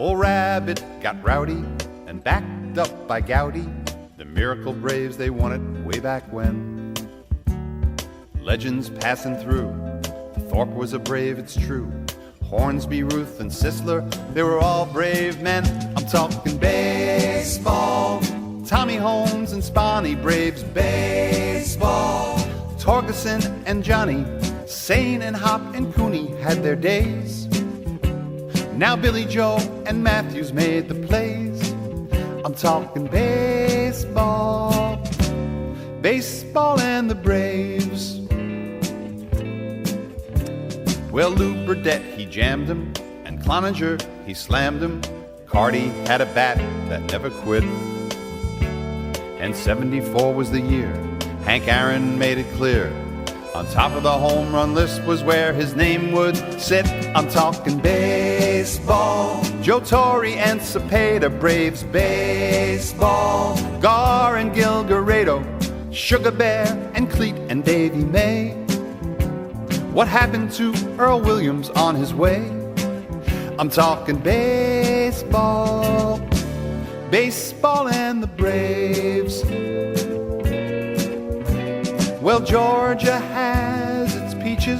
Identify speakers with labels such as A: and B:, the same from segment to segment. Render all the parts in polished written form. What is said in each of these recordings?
A: Old Rabbit got rowdy and backed up by Gowdy. The Miracle Braves, they won it way back when. Legends passing through, Thorpe was a Brave, it's true. Hornsby, Ruth, and Sisler, they were all brave men. I'm talking baseball. Tommy Holmes and Sponny, Braves baseball. Torgerson and Johnny, Sane and Hop and Cooney had their days. Now Billy Joe and Matthews made the plays. I'm talking baseball. Baseball and the Braves. Well, Lou Burdette, he jammed him, and Cloninger, he slammed him. Carty had a bat that never quit. And 74 was the year Hank Aaron made it clear. On top of the home run list was where his name would sit. I'm talking baseball. Joe Torre and Cepeda, Braves baseball. Gar and Gil Guerrero, Sugar Bear and Cleat and Davy May. What happened to Earl Williams on his way? I'm talking baseball. Baseball and the Braves. Well, Georgia has its peaches,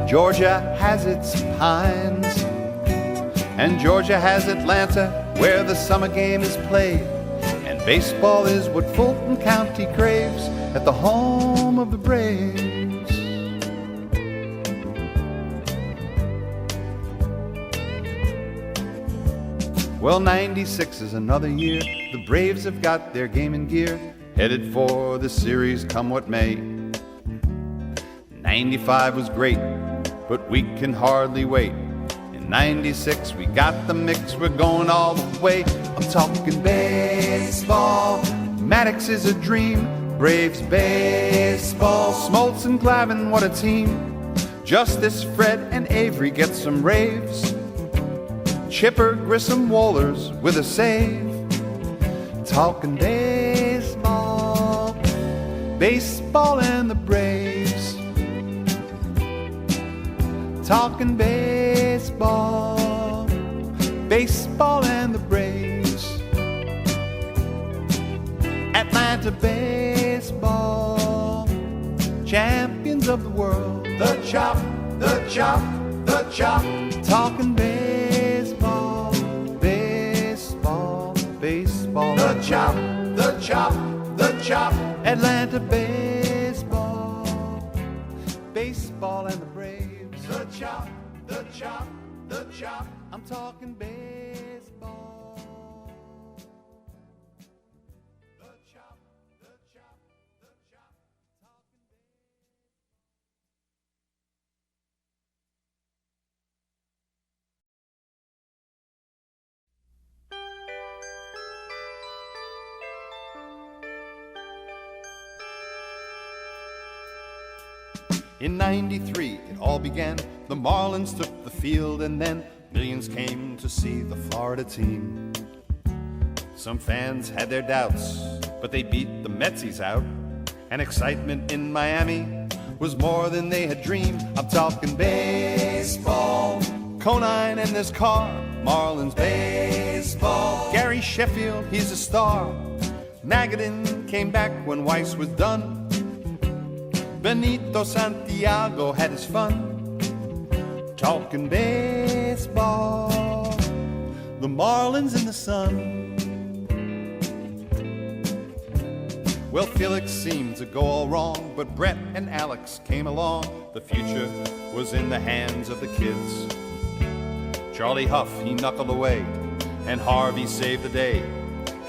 A: Georgia has its pines, and Georgia has Atlanta, where the summer game is played. And baseball is what Fulton County craves at the home of the Braves. Well, 96 is another year. The Braves have got their game in gear, headed for the series come what may. 95 was great, but we can hardly wait. In 96 we got the mix, we're going all the way. I'm talking baseball. Maddox is a dream, Braves baseball. Smoltz and Glavine, what a team. Justice, Fred, and Avery get some raves. Chipper, Grissom, Wohlers with a save. Talking baseball. Baseball and the Braves. Talking baseball. Baseball and the Braves. Atlanta baseball. Champions of the world. The chop, the chop, the chop. Talking baseball. Baseball, baseball. The chop, the chop, the chop. Atlanta baseball. Baseball and the Braves. The chop, the chop, the chop. I'm talking baseball. The chop, the chop, the chop. Talking In 93, it all began. The Marlins took the field, and then millions came to see the Florida team. Some fans had their doubts, but they beat the Metsies out. And excitement in Miami was more than they had dreamed. I'm talking baseball. Conine and this car, Marlins baseball. Gary Sheffield, he's a star. Magadan came back when Weiss was done. Benito Santiago had his fun. Talking baseball. The Marlins in the sun. Well, Felix seemed to go all wrong, but Brett and Alex came along. The future was in the hands of the kids. Charlie Huff, he knuckled away, and Harvey saved the day.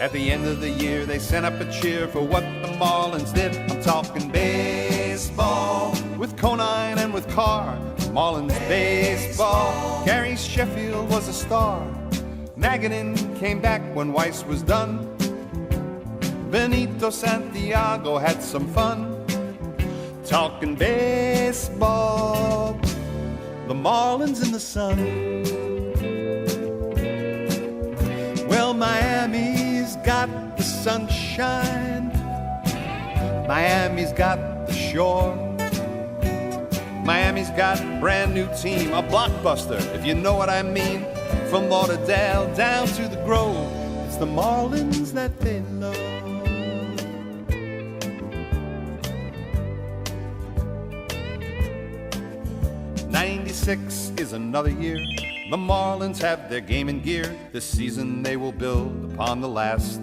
A: At the end of the year, they sent up a cheer for what the Marlins did. I'm talking baseball. With Conine and with Carr, Marlins baseball. Gary Sheffield was a star. Magadan came back when Weiss was done. Benito Santiago had some fun. Talking baseball. The Marlins in the sun. Well, Miami's got the sunshine. Miami's got the shore. Miami's got a brand new team, a blockbuster, if you know what I mean. From Lauderdale down to the Grove, it's the Marlins that they love. '96 is another year. The Marlins have their game in gear. This season they will build upon the last.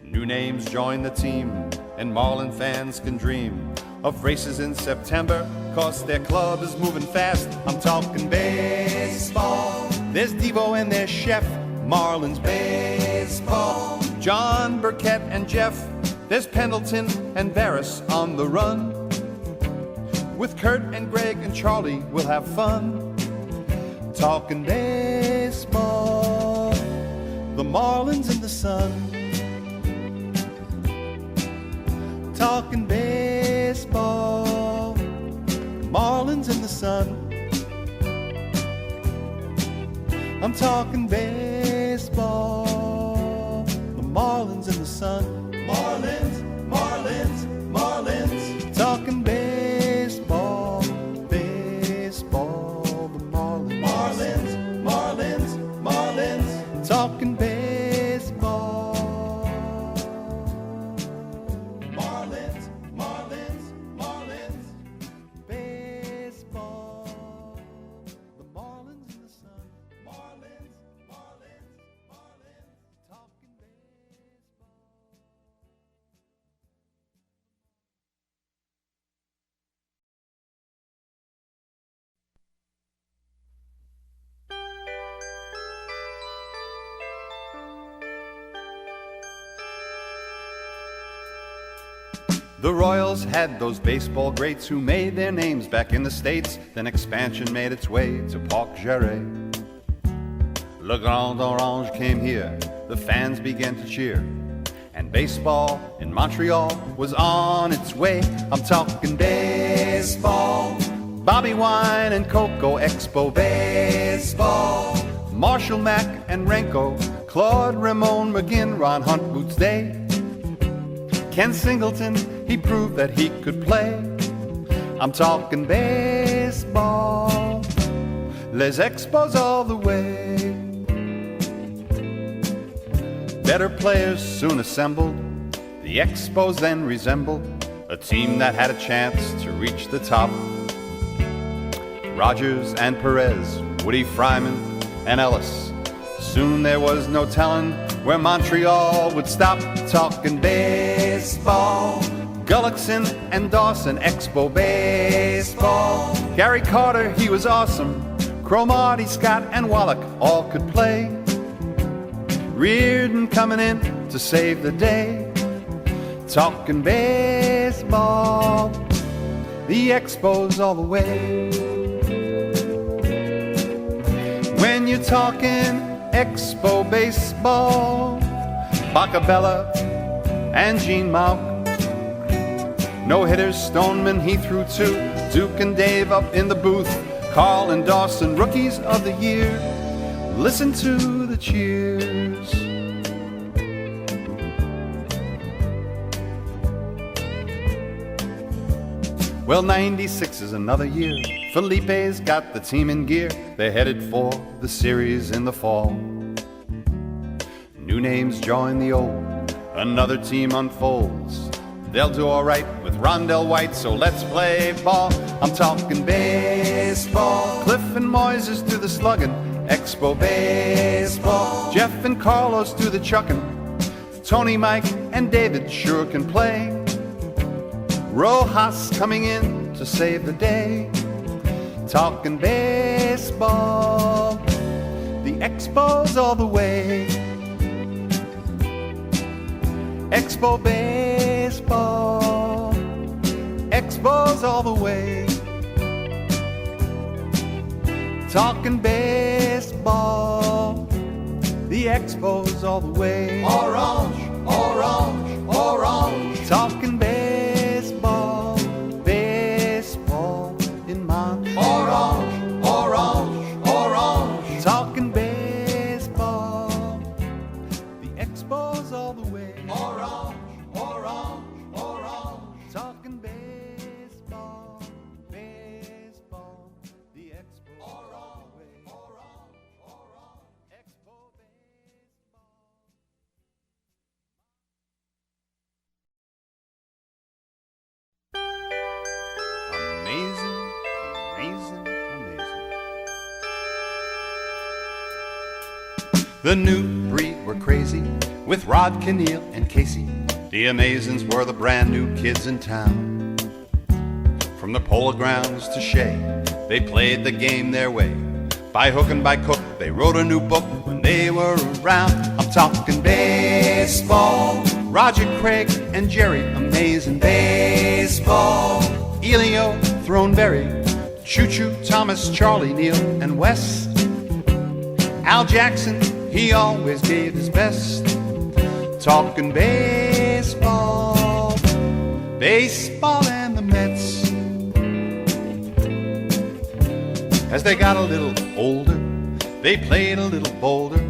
A: New names join the team, and Marlin fans can dream of races in September, 'cause their club is moving fast. I'm talking baseball. There's Devo and there's Chef, Marlins baseball. John, Burkett, and Jeff. There's Pendleton and Varys on the run. With Kurt and Greg and Charlie, we'll have fun. Talking baseball, the Marlins in the sun. Talking baseball, Marlins in the sun. I'm talking baseball, the Marlins in the sun. Marlins, Marlins, Marlins. Talking baseball, baseball, the Marlins. Marlins, Marlins, Marlins. Talking baseball. The Royals had those baseball greats who made their names back in the States. Then expansion made its way to Parc Gervais. Le Grand Orange came here, the fans began to cheer, and baseball in Montreal was on its way. I'm talking baseball, Bobby Wine and Coco, Expo baseball. Marshall Mack and Renko, Claude Ramon McGinn, Ron Hunt, Boots Day. Ken Singleton, he proved that he could play. I'm talking baseball, les Expos all the way. Better players soon assembled. The Expos then resembled a team that had a chance to reach the top. Rogers and Perez, Woody Fryman and Ellis. Soon there was no telling where Montreal would stop. Talking baseball, Gullickson and Dawson, Expo baseball. Gary Carter, he was awesome. Cromartie, Scott, and Wallach all could play. Reardon coming in to save the day. Talking baseball, the Expos all the way. When you're talking Expo baseball, Bacabella and Gene Mauch. No hitters, Stoneman, he threw two. Duke and Dave up in the booth. Carl and Dawson, rookies of the year. Listen to the cheers. Well, '96 is another year. Felipe's got the team in gear. They're headed for the series in the fall. New names join the old. Another team unfolds. They'll do all right with Rondell White, so let's play ball. I'm talking baseball. Cliff and Moises do the slugging. Expo baseball. Jeff and Carlos do the chucking. Tony, Mike, and David sure can play. Rojas coming in to save the day. Talking baseball, the Expos all the way. Expo baseball, Expos all the way. Talking baseball, the Expos all the way. Orange, orange, orange. Talking baseball, baseball in Montreal. Orange, orange, orange. Talking baseball, the Expos all the way. Orange, orange, orange. Talking baseball, baseball, the Expos all the way. Orange. The new breed were crazy with Rod, Keneal, and Casey. The Amazins were the brand new kids in town. From the Polo Grounds to Shea, they played the game their way. By hook and by crook, they wrote a new book when they were around. I'm talking baseball. Roger Craig and Jerry, amazing baseball. Elio, Throneberry, Choo-Choo, Thomas, Charlie, Neal, and Wes. Al Jackson, he always gave his best. Talking baseball, baseball and the Mets. As they got a little older, they played a little bolder,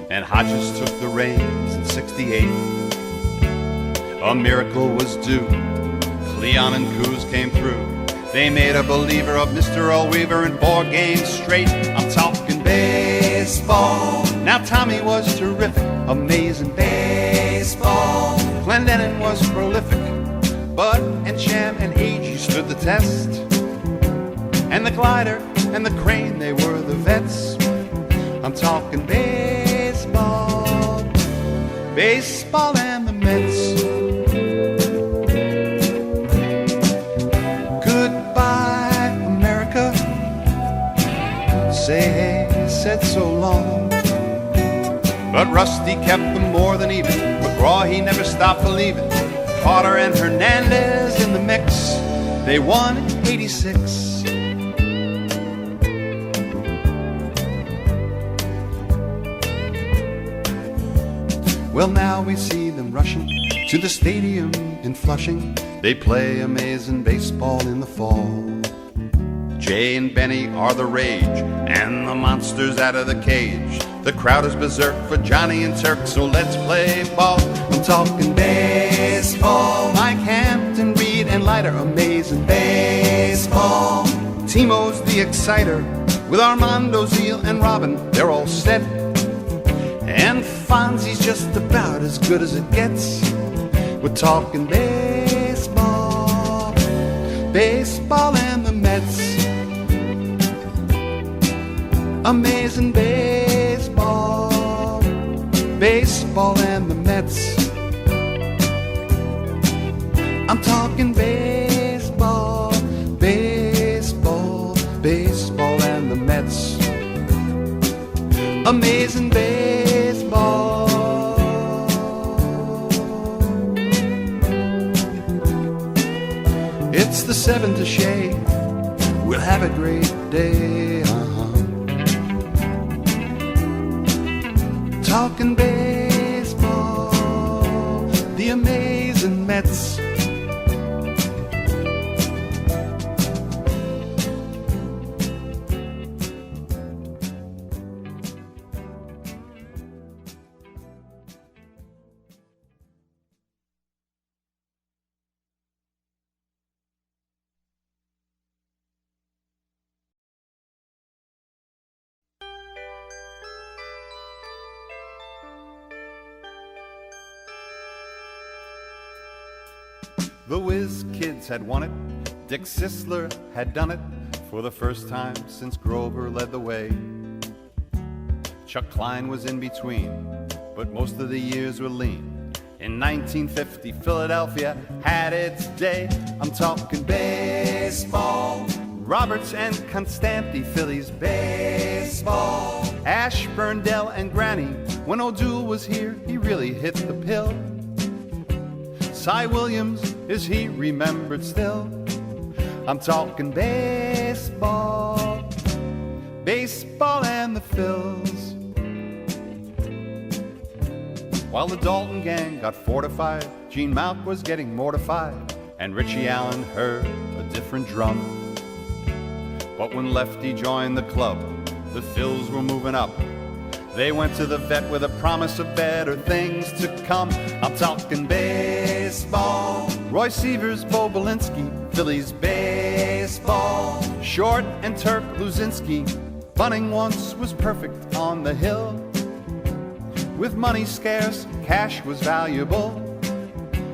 A: and Hodges took the reins in '68. A miracle was due. Cleon and Coos came through. They made a believer of Mr. Earl Weaver in 4 games straight. I'm talking baseball. Now Tommy was terrific, amazing baseball. Clendenin was prolific. Bud and Sham and Agee stood the test. And the glider and the crane, they were the vets. I'm talking baseball, baseball and the Mets. Goodbye, America. Say hey, said so long. But Rusty kept them more than even. McGraw, he never stopped believing. Carter and Hernandez in the mix. They won in '86. Well, now we see them rushing to the stadium in Flushing. They play amazing baseball in the fall. Jay and Benny are the rage, and the monsters out of the cage. The crowd is berserk for Johnny and Turk, so let's play ball. I'm talking baseball. Mike Hampton, Reed, and Leiter, amazing baseball. Timo's the exciter, with Armando, Zeal, and Robin, they're all set. And Fonzie's just about as good as it gets. We're talking baseball, baseball and the Mets. Amazing baseball, baseball and the Mets. I'm talking baseball, baseball, baseball and the Mets. Amazing baseball. It's the 7 to Shea. We'll have a great day. Talking baseball, the amazing Mets. The Whiz Kids had won it, Dick Sisler had done it for the first time since Grover led the way. Chuck Klein was in between, but most of the years were lean. In 1950, Philadelphia had its day. I'm talking baseball. Roberts and Constanti, Phillies baseball. Ashburn, Dell, and Granny. When O'Doul was here, he really hit the pill. Cy Williams, is he remembered still? I'm talking baseball, baseball and the Phils. While the Dalton gang got fortified, Gene Mauch was getting mortified, and Richie Allen heard a different drum. But when Lefty joined the club, the Phils were moving up. They went to the vet with a promise of better things to come. I'm talking baseball. Roy Sievers, Bo Belinsky, Phillies baseball. Short and Turk Luzinski. Bunning once was perfect on the hill. With money scarce, cash was valuable.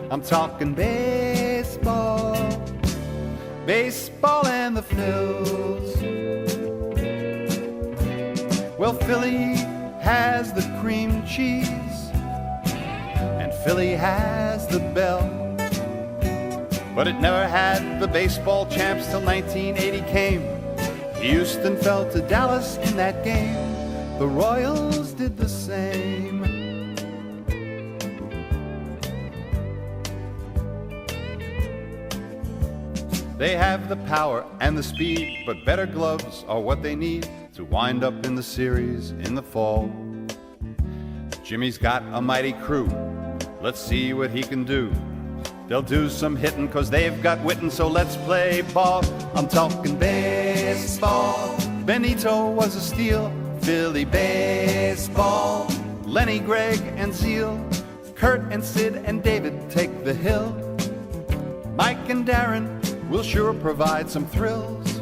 A: I'm talking baseball, baseball and the Phils. Well, Philly has the cream cheese, and Philly has the bell. But it never had the baseball champs till 1980 came. Houston fell to Dallas in that game. The Royals did the same. They have the power and the speed, but better gloves are what they need to wind up in the series in the fall. Jimmy's got a mighty crew. Let's see what he can do. They'll do some hitting 'cause they've got wittin', so let's play ball. I'm talking baseball. Benito was a steal. Philly baseball. Lenny, Gregg, and Zeal. Kurt and Sid and David take the hill. Mike and Darren will sure provide some thrills.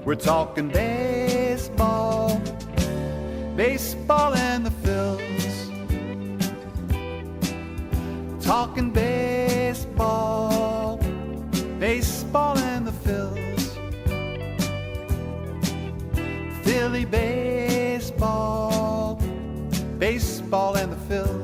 A: We're talking baseball. Baseball and the Phils. Talking baseball. Baseball and the Phils. Philly baseball. Baseball and the Phils.